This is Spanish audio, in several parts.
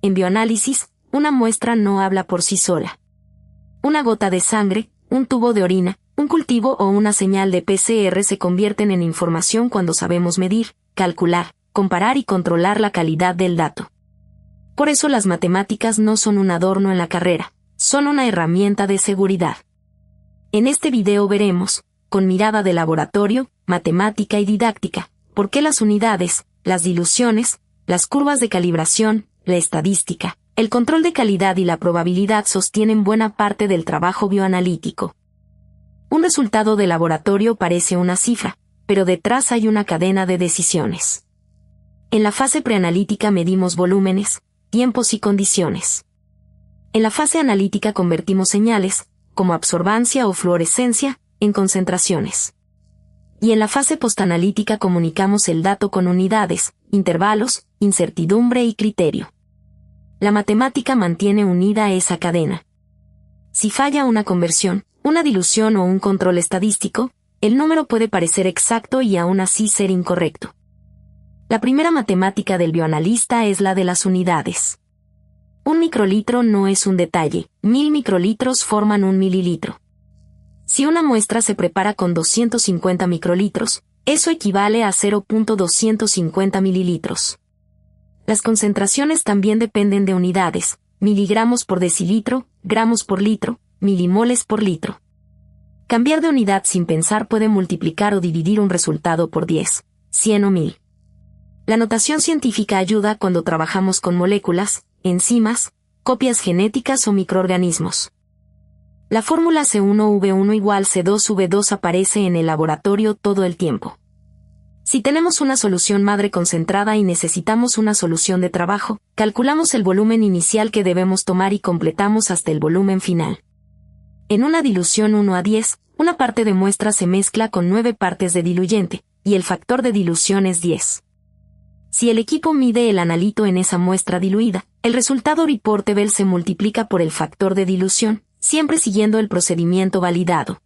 En bioanálisis, una muestra no habla por sí sola. Una gota de sangre, un tubo de orina, un cultivo o una señal de PCR se convierten en información cuando sabemos medir, calcular, comparar y controlar la calidad del dato. Por eso las matemáticas no son un adorno en la carrera, son una herramienta de seguridad. En este video veremos, con mirada de laboratorio, matemática y didáctica, por qué las unidades, las diluciones, las curvas de calibración, la estadística, el control de calidad y la probabilidad sostienen buena parte del trabajo bioanalítico. Un resultado de laboratorio parece una cifra, pero detrás hay una cadena de decisiones. En la fase preanalítica medimos volúmenes, tiempos y condiciones. En la fase analítica convertimos señales, como absorbancia o fluorescencia, en concentraciones. Y en la fase postanalítica comunicamos el dato con unidades, intervalos, incertidumbre y criterio. La matemática mantiene unida esa cadena. Si falla una conversión, una dilución o un control estadístico, el número puede parecer exacto y aún así ser incorrecto. La primera matemática del bioanalista es la de las unidades. Un microlitro no es un detalle, 1000 microlitros forman un mililitro. Si una muestra se prepara con 250 microlitros, eso equivale a 0.250 mililitros. Las concentraciones también dependen de unidades, miligramos por decilitro, gramos por litro, milimoles por litro. Cambiar de unidad sin pensar puede multiplicar o dividir un resultado por 10, 100 o 1000. La notación científica ayuda cuando trabajamos con moléculas, enzimas, copias genéticas o microorganismos. La fórmula C1V1 igual C2V2 aparece en el laboratorio todo el tiempo. Si tenemos una solución madre concentrada y necesitamos una solución de trabajo, calculamos el volumen inicial que debemos tomar y completamos hasta el volumen final. En una dilución 1:10, una parte de muestra se mezcla con 9 partes de diluyente, y el factor de dilución es 10. Si el equipo mide el analito en esa muestra diluida, el resultado reportable se multiplica por el factor de dilución, siempre siguiendo el procedimiento validado.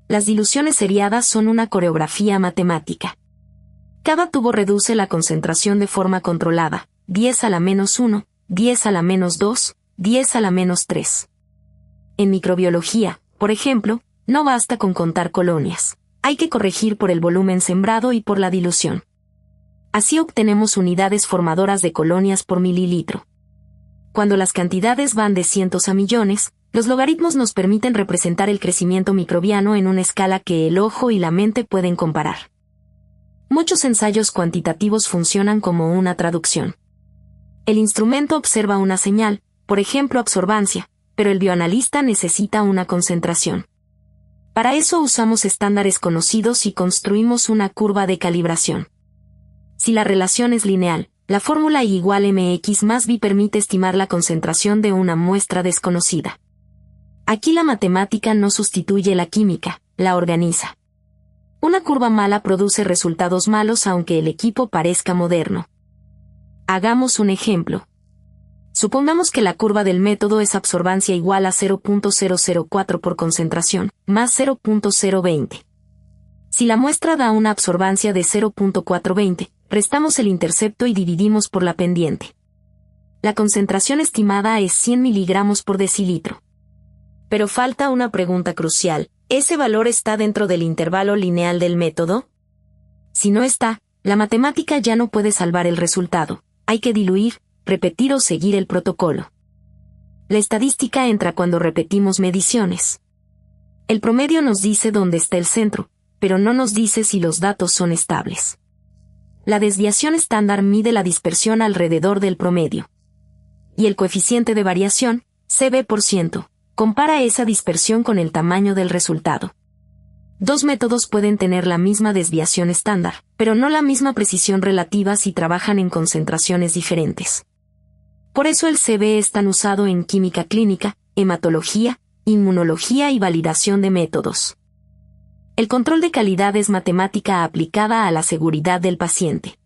Las diluciones seriadas son una coreografía matemática. Cada tubo reduce la concentración de forma controlada, 10 a la menos 1, 10 a la menos 2, 10 a la menos 3. En microbiología, por ejemplo, no basta con contar colonias. Hay que corregir por el volumen sembrado y por la dilución. Así obtenemos unidades formadoras de colonias por mililitro. Cuando las cantidades van de cientos a millones, los logaritmos nos permiten representar el crecimiento microbiano en una escala que el ojo y la mente pueden comparar. Muchos ensayos cuantitativos funcionan como una traducción. El instrumento observa una señal, por ejemplo absorbancia, pero el bioanalista necesita una concentración. Para eso usamos estándares conocidos y construimos una curva de calibración. Si la relación es lineal, la fórmula I igual mx más b permite estimar la concentración de una muestra desconocida. Aquí la matemática no sustituye la química, la organiza. Una curva mala produce resultados malos aunque el equipo parezca moderno. Hagamos un ejemplo. Supongamos que la curva del método es absorbancia igual a 0.004 por concentración, más 0.020. Si la muestra da una absorbancia de 0.420, restamos el intercepto y dividimos por la pendiente. La concentración estimada es 100 miligramos por decilitro. Pero falta una pregunta crucial. ¿Ese valor está dentro del intervalo lineal del método? Si no está, la matemática ya no puede salvar el resultado. Hay que diluir, repetir o seguir el protocolo. La estadística entra cuando repetimos mediciones. El promedio nos dice dónde está el centro, pero no nos dice si los datos son estables. La desviación estándar mide la dispersión alrededor del promedio. Y el coeficiente de variación, CB%, compara esa dispersión con el tamaño del resultado. Dos métodos pueden tener la misma desviación estándar, pero no la misma precisión relativa si trabajan en concentraciones diferentes. Por eso el CB es tan usado en química clínica, hematología, inmunología y validación de métodos. El control de calidad es matemática aplicada a la seguridad del paciente.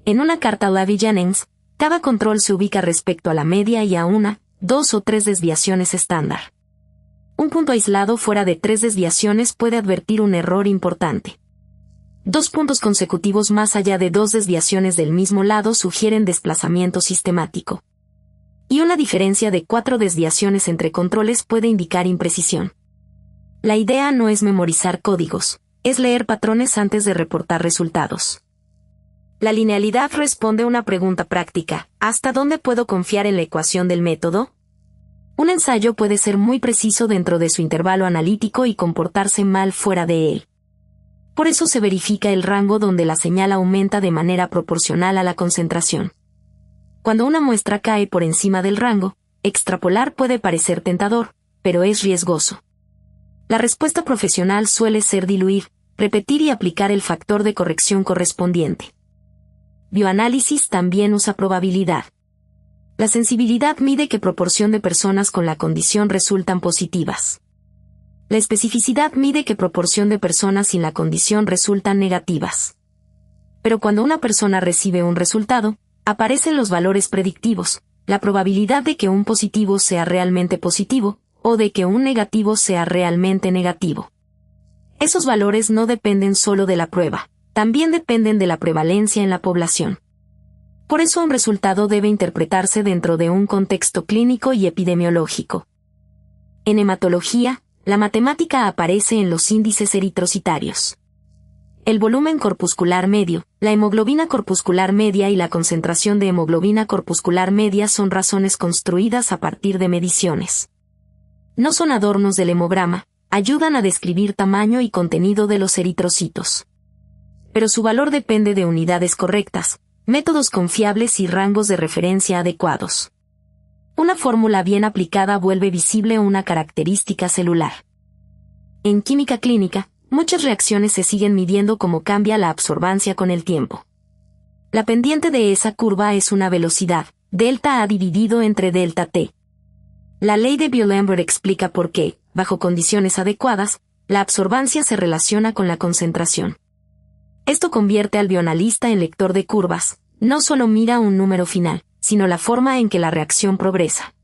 En una carta Lavie-Jennings, cada control se ubica respecto a la media y a una, 2 o 3 desviaciones estándar. Un punto aislado fuera de 3 desviaciones puede advertir un error importante. 2 puntos consecutivos más allá de 2 desviaciones del mismo lado sugieren desplazamiento sistemático. Y una diferencia de 4 desviaciones entre controles puede indicar imprecisión. La idea no es memorizar códigos, es leer patrones antes de reportar resultados. La linealidad responde a una pregunta práctica: ¿hasta dónde puedo confiar en la ecuación del método? Un ensayo puede ser muy preciso dentro de su intervalo analítico y comportarse mal fuera de él. Por eso se verifica el rango donde la señal aumenta de manera proporcional a la concentración. Cuando una muestra cae por encima del rango, extrapolar puede parecer tentador, pero es riesgoso. La respuesta profesional suele ser diluir, repetir y aplicar el factor de corrección correspondiente. Bioanálisis también usa probabilidad. La sensibilidad mide qué proporción de personas con la condición resultan positivas. La especificidad mide qué proporción de personas sin la condición resultan negativas. Pero cuando una persona recibe un resultado, aparecen los valores predictivos, la probabilidad de que un positivo sea realmente positivo, o de que un negativo sea realmente negativo. Esos valores no dependen solo de la prueba, también dependen de la prevalencia en la población. Por eso un resultado debe interpretarse dentro de un contexto clínico y epidemiológico. En hematología, la matemática aparece en los índices eritrocitarios. El volumen corpuscular medio, la hemoglobina corpuscular media y la concentración de hemoglobina corpuscular media son razones construidas a partir de mediciones. No son adornos del hemograma, ayudan a describir tamaño y contenido de los eritrocitos. Pero su valor depende de unidades correctas, métodos confiables y rangos de referencia adecuados. Una fórmula bien aplicada vuelve visible una característica celular. En química clínica, muchas reacciones se siguen midiendo cómo cambia la absorbancia con el tiempo. La pendiente de esa curva es una velocidad, delta A dividido entre delta T. La ley de Biot-Lambert explica por qué, bajo condiciones adecuadas, la absorbancia se relaciona con la concentración. Esto convierte al bioanalista en lector de curvas, no solo mira un número final, sino la forma en que la reacción progresa.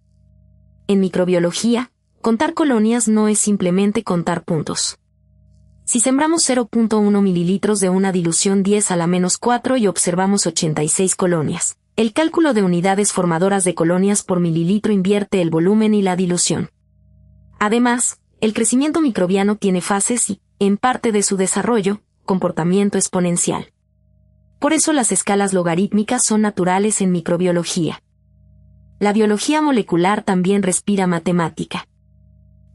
En microbiología, contar colonias no es simplemente contar puntos. Si sembramos 0.1 mililitros de una dilución 10 a la menos 4 y observamos 86 colonias, el cálculo de unidades formadoras de colonias por mililitro invierte el volumen y la dilución. Además, el crecimiento microbiano tiene fases y, en parte de su desarrollo, comportamiento exponencial. Por eso las escalas logarítmicas son naturales en microbiología. La biología molecular también respira matemática.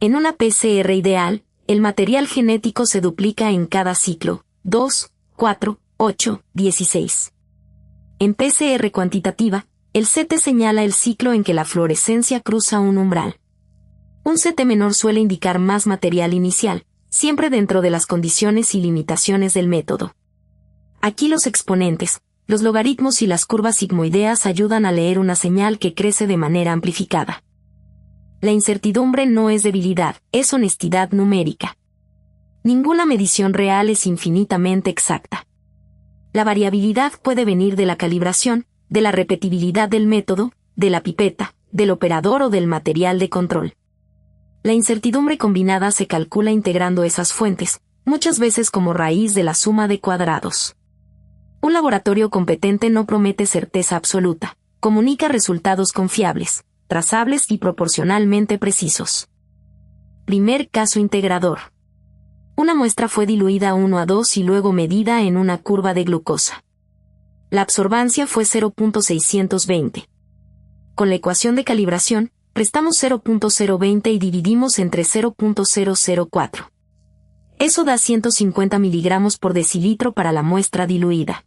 En una PCR ideal, el material genético se duplica en cada ciclo, 2, 4, 8, 16. En PCR cuantitativa, el CT señala el ciclo en que la fluorescencia cruza un umbral. Un CT menor suele indicar más material inicial, siempre dentro de las condiciones y limitaciones del método. Aquí los exponentes, los logaritmos y las curvas sigmoideas ayudan a leer una señal que crece de manera amplificada. La incertidumbre no es debilidad, es honestidad numérica. Ninguna medición real es infinitamente exacta. La variabilidad puede venir de la calibración, de la repetibilidad del método, de la pipeta, del operador o del material de control. La incertidumbre combinada se calcula integrando esas fuentes, muchas veces como raíz de la suma de cuadrados. Un laboratorio competente no promete certeza absoluta, comunica resultados confiables, trazables y proporcionalmente precisos. Primer caso integrador. Una muestra fue diluida 1:2 y luego medida en una curva de glucosa. La absorbancia fue 0.620. Con la ecuación de calibración, prestamos 0.020 y dividimos entre 0.004. Eso da 150 miligramos por decilitro para la muestra diluida.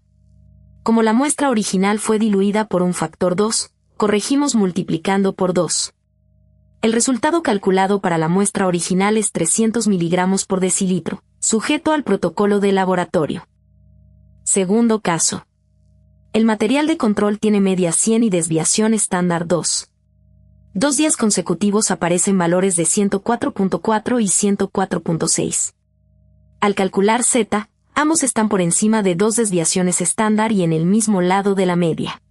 Como la muestra original fue diluida por un factor 2, corregimos multiplicando por 2. El resultado calculado para la muestra original es 300 miligramos por decilitro, sujeto al protocolo de laboratorio. Segundo caso. El material de control tiene media 100 y desviación estándar 2. 2 días consecutivos aparecen valores de 104.4 y 104.6. Al calcular Z, ambos están por encima de 2 desviaciones estándar y en el mismo lado de la media.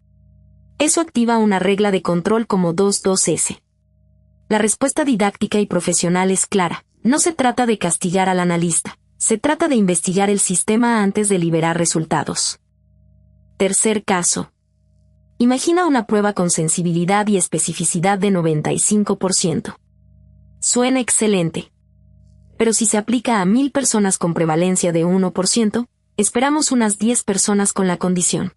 Eso activa una regla de control como 2-2S. La respuesta didáctica y profesional es clara. No se trata de castigar al analista, se trata de investigar el sistema antes de liberar resultados. Tercer caso. Imagina una prueba con sensibilidad y especificidad de 95%. Suena excelente. Pero si se aplica a 1000 personas con prevalencia de 1%, esperamos unas 10 personas con la condición.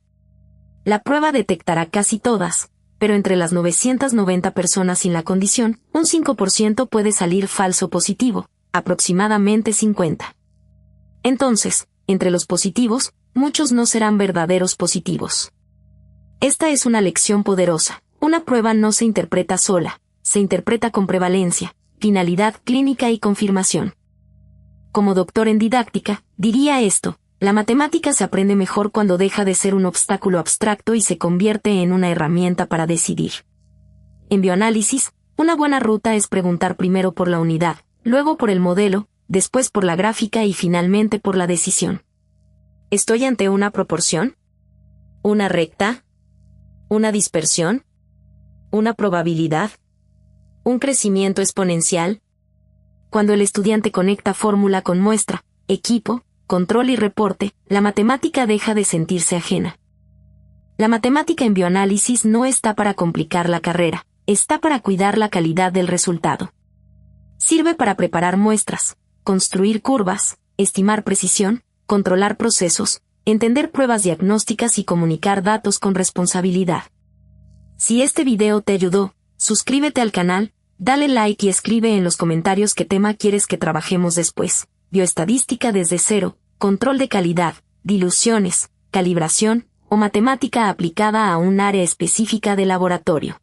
La prueba detectará casi todas, pero entre las 990 personas sin la condición, un 5% puede salir falso positivo, aproximadamente 50. Entonces, entre los positivos, muchos no serán verdaderos positivos. Esta es una lección poderosa. Una prueba no se interpreta sola, se interpreta con prevalencia, finalidad clínica y confirmación. Como doctor en didáctica, diría esto: la matemática se aprende mejor cuando deja de ser un obstáculo abstracto y se convierte en una herramienta para decidir. En bioanálisis, una buena ruta es preguntar primero por la unidad, luego por el modelo, después por la gráfica y finalmente por la decisión. ¿Estoy ante una proporción? ¿Una recta? ¿Una dispersión? ¿Una probabilidad? ¿Un crecimiento exponencial? Cuando el estudiante conecta fórmula con muestra, equipo, control y reporte, la matemática deja de sentirse ajena. La matemática en bioanálisis no está para complicar la carrera, está para cuidar la calidad del resultado. Sirve para preparar muestras, construir curvas, estimar precisión, controlar procesos, entender pruebas diagnósticas y comunicar datos con responsabilidad. Si este video te ayudó, suscríbete al canal, dale like y escribe en los comentarios qué tema quieres que trabajemos después. Bioestadística desde cero, control de calidad, diluciones, calibración, o matemática aplicada a un área específica de laboratorio.